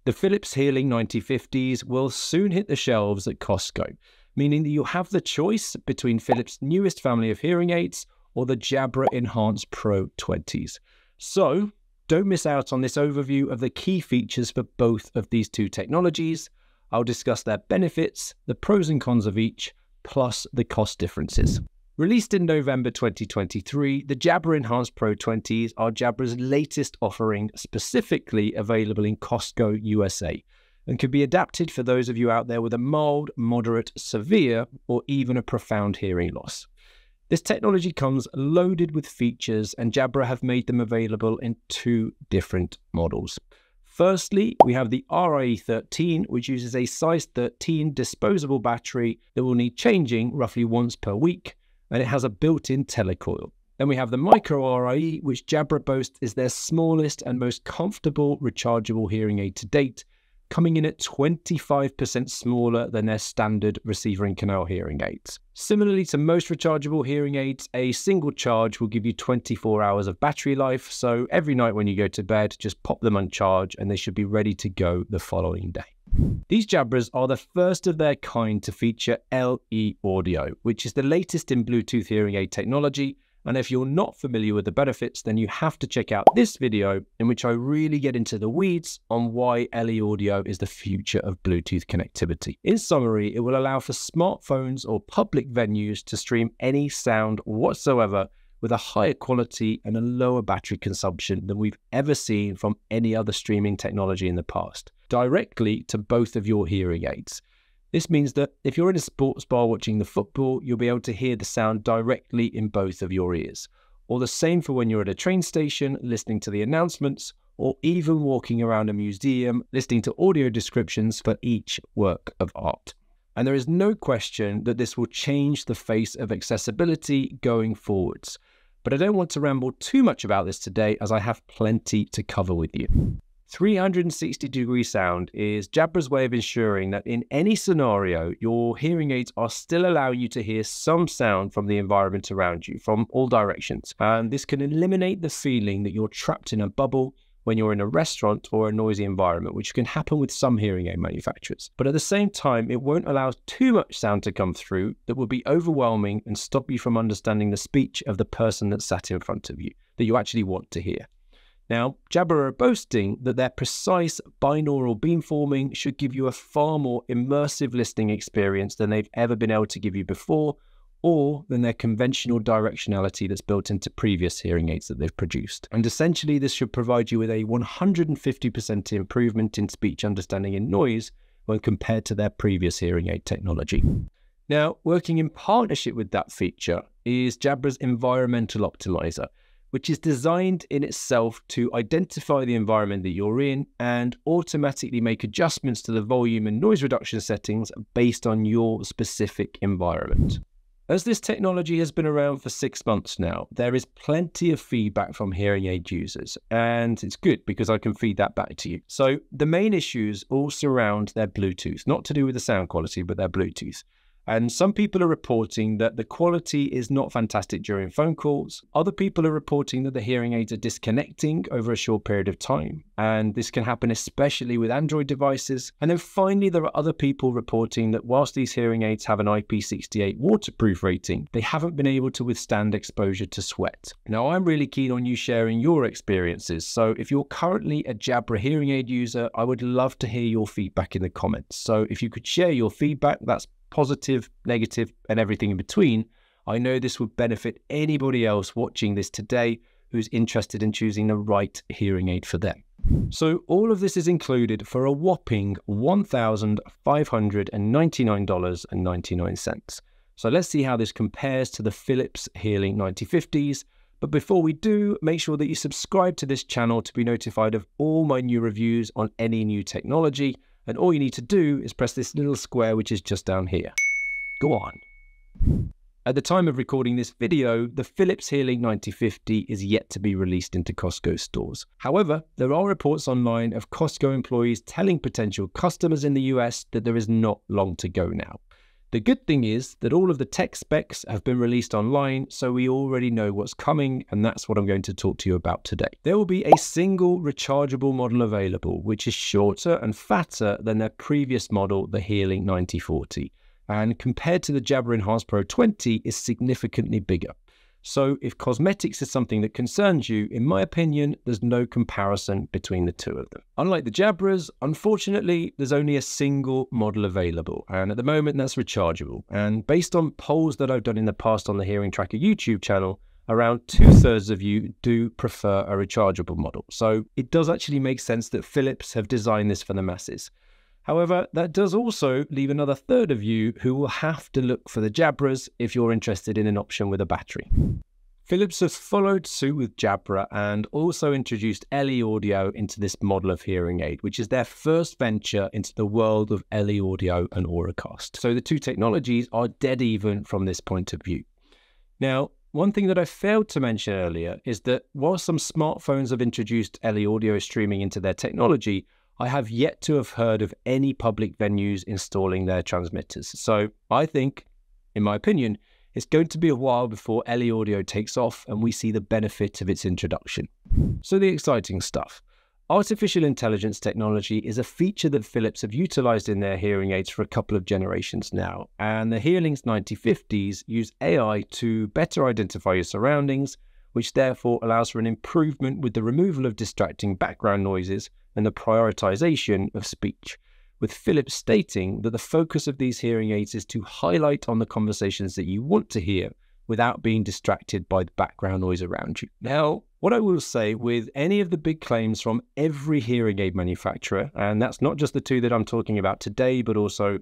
The Philips Hearlink 9050s will soon hit the shelves at Costco, meaning that you'll have the choice between Philips' newest family of hearing aids or the Jabra Enhanced Pro 20s. So, don't miss out on this overview of the key features for both of these two technologies. I'll discuss their benefits, the pros and cons of each, plus the cost differences. Released in November 2023, the Jabra Enhanced Pro 20s are Jabra's latest offering, specifically available in Costco, USA, and can be adapted for those of you out there with a mild, moderate, severe, or even a profound hearing loss. This technology comes loaded with features, and Jabra have made them available in two different models. Firstly, we have the RIE13, which uses a size 13 disposable battery that will need changing roughly once per week, and it has a built-in telecoil. Then we have the Micro RIE, which Jabra boasts is their smallest and most comfortable rechargeable hearing aid to date, coming in at 25% smaller than their standard receiver and canal hearing aids. Similarly to most rechargeable hearing aids, a single charge will give you 24 hours of battery life, so every night when you go to bed, just pop them on charge and they should be ready to go the following day. These Jabras are the first of their kind to feature LE audio, which is the latest in Bluetooth hearing aid technology. And if you're not familiar with the benefits, then you have to check out this video in which I really get into the weeds on why LE audio is the future of Bluetooth connectivity. In summary, it will allow for smartphones or public venues to stream any sound whatsoever with a higher quality and a lower battery consumption than we've ever seen from any other streaming technology in the past, directly to both of your hearing aids. This means that if you're in a sports bar watching the football, you'll be able to hear the sound directly in both of your ears. Or the same for when you're at a train station listening to the announcements, or even walking around a museum listening to audio descriptions for each work of art. And there is no question that this will change the face of accessibility going forwards. But I don't want to ramble too much about this today, as I have plenty to cover with you. 360-degree sound is Jabra's way of ensuring that in any scenario, your hearing aids are still allowing you to hear some sound from the environment around you, from all directions. And this can eliminate the feeling that you're trapped in a bubble when you're in a restaurant or a noisy environment, which can happen with some hearing aid manufacturers. But at the same time, it won't allow too much sound to come through that will be overwhelming and stop you from understanding the speech of the person that sat in front of you, that you actually want to hear. Now, Jabra are boasting that their precise binaural beamforming should give you a far more immersive listening experience than they've ever been able to give you before, or than their conventional directionality that's built into previous hearing aids that they've produced. And essentially, this should provide you with a 150% improvement in speech understanding and noise when compared to their previous hearing aid technology. Now, working in partnership with that feature is Jabra's Environmental Optimizer, which is designed in itself to identify the environment that you're in and automatically make adjustments to the volume and noise reduction settings based on your specific environment. As this technology has been around for 6 months now, there is plenty of feedback from hearing aid users, and it's good because I can feed that back to you. So the main issues all surround their Bluetooth, not to do with the sound quality, but their Bluetooth. And some people are reporting that the quality is not fantastic during phone calls. Other people are reporting that the hearing aids are disconnecting over a short period of time. And this can happen especially with Android devices. And then finally, there are other people reporting that whilst these hearing aids have an IP68 waterproof rating, they haven't been able to withstand exposure to sweat. Now, I'm really keen on you sharing your experiences. So if you're currently a Jabra hearing aid user, I would love to hear your feedback in the comments. So if you could share your feedback, that's positive, negative, and everything in between. I know this would benefit anybody else watching this today who's interested in choosing the right hearing aid for them. So all of this is included for a whopping $1,599.99. So let's see how this compares to the Philips Hearlink 9050s. But before we do, make sure that you subscribe to this channel to be notified of all my new reviews on any new technology. And all you need to do is press this little square, which is just down here. Go on. At the time of recording this video, the Philips Hearlink 9050 is yet to be released into Costco stores. However, there are reports online of Costco employees telling potential customers in the US that there is not long to go now. The good thing is that all of the tech specs have been released online, so we already know what's coming, and that's what I'm going to talk to you about today. There will be a single rechargeable model available, which is shorter and fatter than their previous model, the Hearlink 9040, and compared to the Jabra Enhanced Pro 20 is significantly bigger. So if cosmetics is something that concerns you, in my opinion, there's no comparison between the two of them. Unlike the Jabras, unfortunately, there's only a single model available, and at the moment that's rechargeable. And based on polls that I've done in the past on the Hearing Tracker YouTube channel, around 2/3 of you do prefer a rechargeable model. So it does actually make sense that Philips have designed this for the masses. However, that does also leave another third of you who will have to look for the Jabras if you're interested in an option with a battery. Philips has followed suit with Jabra and also introduced LE Audio into this model of hearing aid, which is their first venture into the world of LE Audio and Auracast. So the two technologies are dead even from this point of view. Now, one thing that I failed to mention earlier is that while some smartphones have introduced LE Audio streaming into their technology, I have yet to have heard of any public venues installing their transmitters. So I think, in my opinion, it's going to be a while before LE Audio takes off and we see the benefit of its introduction. So the exciting stuff. Artificial intelligence technology is a feature that Philips have utilized in their hearing aids for a couple of generations now. And the Hearlink's 9050s use AI to better identify your surroundings, which therefore allows for an improvement with the removal of distracting background noises and the prioritization of speech, with Philips stating that the focus of these hearing aids is to highlight on the conversations that you want to hear without being distracted by the background noise around you. Now, what I will say with any of the big claims from every hearing aid manufacturer, and that's not just the two that I'm talking about today, but also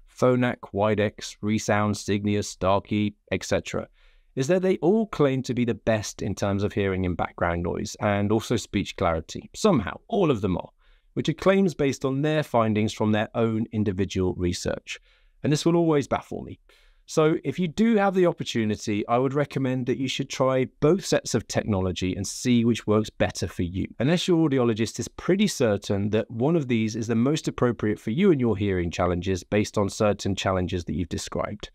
Phonak, Widex, Resound, Signia, Starkey, etc., is that they all claim to be the best in terms of hearing and background noise and also speech clarity. Somehow, all of them are, which are claims based on their findings from their own individual research. And this will always baffle me. So if you do have the opportunity, I would recommend that you should try both sets of technology and see which works better for you, unless your audiologist is pretty certain that one of these is the most appropriate for you and your hearing challenges based on certain challenges that you've described.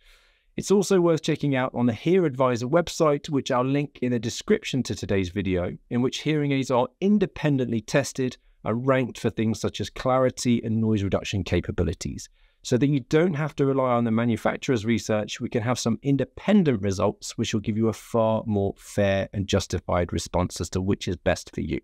It's also worth checking out on the Hear Advisor website, which I'll link in the description to today's video, in which hearing aids are independently tested and ranked for things such as clarity and noise reduction capabilities. So that you don't have to rely on the manufacturer's research, we can have some independent results, which will give you a far more fair and justified response as to which is best for you.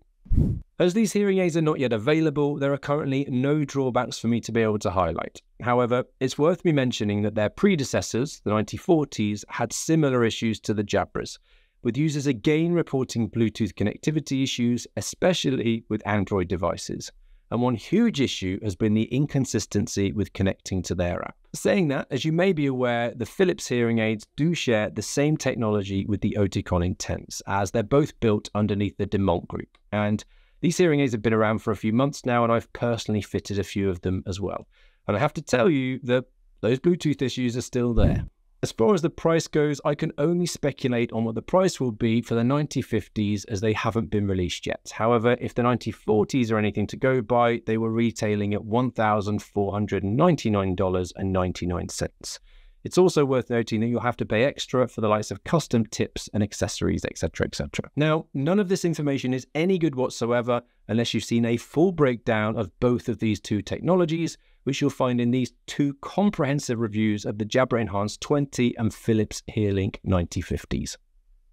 As these hearing aids are not yet available, there are currently no drawbacks for me to be able to highlight. However, it's worth me mentioning that their predecessors, the 9040s, had similar issues to the Jabras, with users again reporting Bluetooth connectivity issues, especially with Android devices. And one huge issue has been the inconsistency with connecting to their app. Saying that, as you may be aware, the Philips hearing aids do share the same technology with the Oticon Intense, as they're both built underneath the Demont group. And these hearing aids have been around for a few months now, and I've personally fitted a few of them as well. And I have to tell you that those Bluetooth issues are still there. As far as the price goes, I can only speculate on what the price will be for the 9050s as they haven't been released yet. However, if the 9040s are anything to go by, they were retailing at $1,499.99. It's also worth noting that you'll have to pay extra for the likes of custom tips and accessories, etc., etc. Now, none of this information is any good whatsoever unless you've seen a full breakdown of both of these two technologies, which you'll find in these two comprehensive reviews of the Jabra Enhanced 20 and Philips Hearlink 9050s.